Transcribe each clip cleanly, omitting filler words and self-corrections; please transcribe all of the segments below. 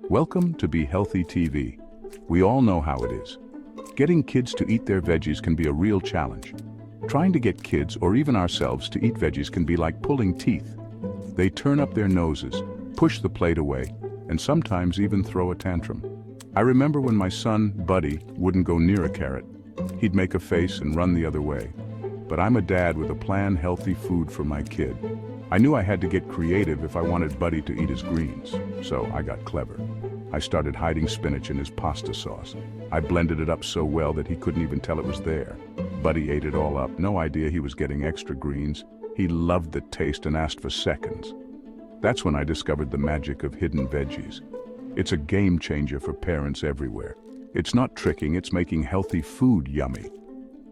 Welcome to Be Healthy TV. We all know how it is. Getting kids to eat their veggies can be a real challenge. Trying to get kids or even ourselves to eat veggies can be like pulling teeth. They turn up their noses, push the plate away, and sometimes even throw a tantrum. I remember when my son, Buddy, wouldn't go near a carrot. He'd make a face and run the other way. But I'm a dad with a planned healthy food for my kid. I knew I had to get creative if I wanted Buddy to eat his greens, so I got clever. I started hiding spinach in his pasta sauce. I blended it up so well that he couldn't even tell it was there. Buddy ate it all up, no idea he was getting extra greens. He loved the taste and asked for seconds. That's when I discovered the magic of hidden veggies. It's a game changer for parents everywhere. It's not tricking, it's making healthy food yummy.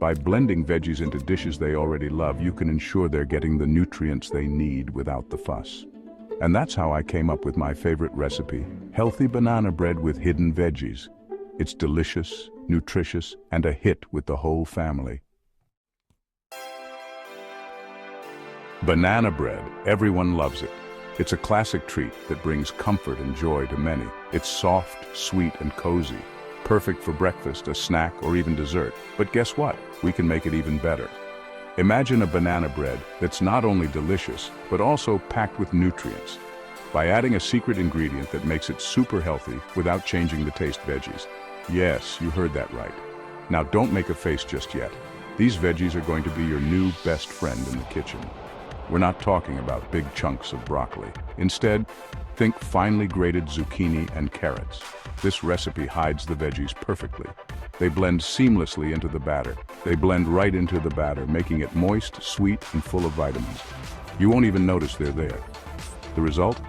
By blending veggies into dishes they already love, you can ensure they're getting the nutrients they need without the fuss. And that's how I came up with my favorite recipe, healthy banana bread with hidden veggies. It's delicious, nutritious, and a hit with the whole family. Banana bread, everyone loves it. It's a classic treat that brings comfort and joy to many. It's soft, sweet, and cozy. Perfect for breakfast, a snack, or even dessert. But guess what? We can make it even better. Imagine a banana bread that's not only delicious, but also packed with nutrients. By adding a secret ingredient that makes it super healthy without changing the taste veggies. Yes, you heard that right. Now don't make a face just yet. These veggies are going to be your new best friend in the kitchen. We're not talking about big chunks of broccoli. Instead, think finely grated zucchini and carrots. This recipe hides the veggies perfectly. They blend seamlessly into the batter. They blend right into the batter, making it moist, sweet, and full of vitamins. You won't even notice they're there. The result?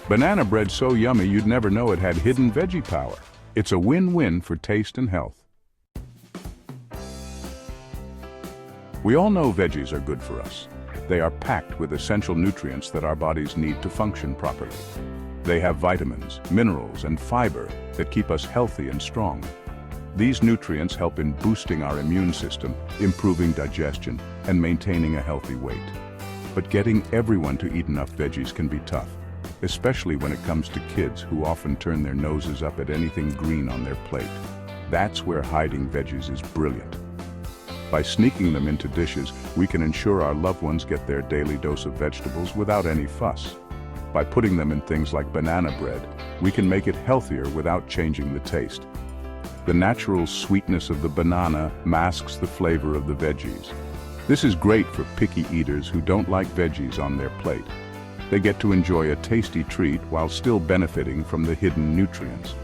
Banana bread so yummy you'd never know it had hidden veggie power. It's a win-win for taste and health. We all know veggies are good for us. They are packed with essential nutrients that our bodies need to function properly. They have vitamins, minerals, and fiber that keep us healthy and strong. These nutrients help in boosting our immune system, improving digestion, and maintaining a healthy weight. But getting everyone to eat enough veggies can be tough, especially when it comes to kids who often turn their noses up at anything green on their plate. That's where hiding veggies is brilliant. By sneaking them into dishes, we can ensure our loved ones get their daily dose of vegetables without any fuss. By putting them in things like banana bread, we can make it healthier without changing the taste. The natural sweetness of the banana masks the flavor of the veggies. This is great for picky eaters who don't like veggies on their plate. They get to enjoy a tasty treat while still benefiting from the hidden nutrients.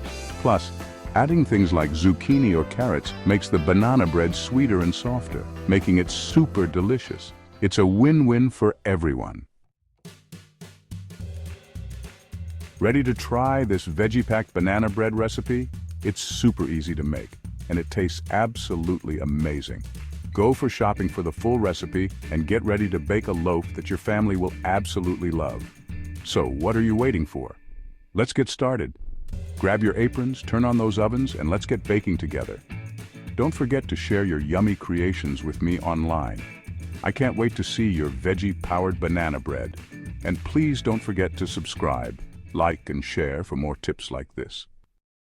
Plus, adding things like zucchini or carrots makes the banana bread sweeter and softer, making it super delicious. It's a win-win for everyone. Ready to try this veggie-packed banana bread recipe? It's super easy to make, and it tastes absolutely amazing. Go for shopping for the full recipe and get ready to bake a loaf that your family will absolutely love. So what are you waiting for? Let's get started. Grab your aprons, turn on those ovens, and let's get baking together. Don't forget to share your yummy creations with me online. I can't wait to see your veggie-powered banana bread. And please don't forget to subscribe, like, and share for more tips like this.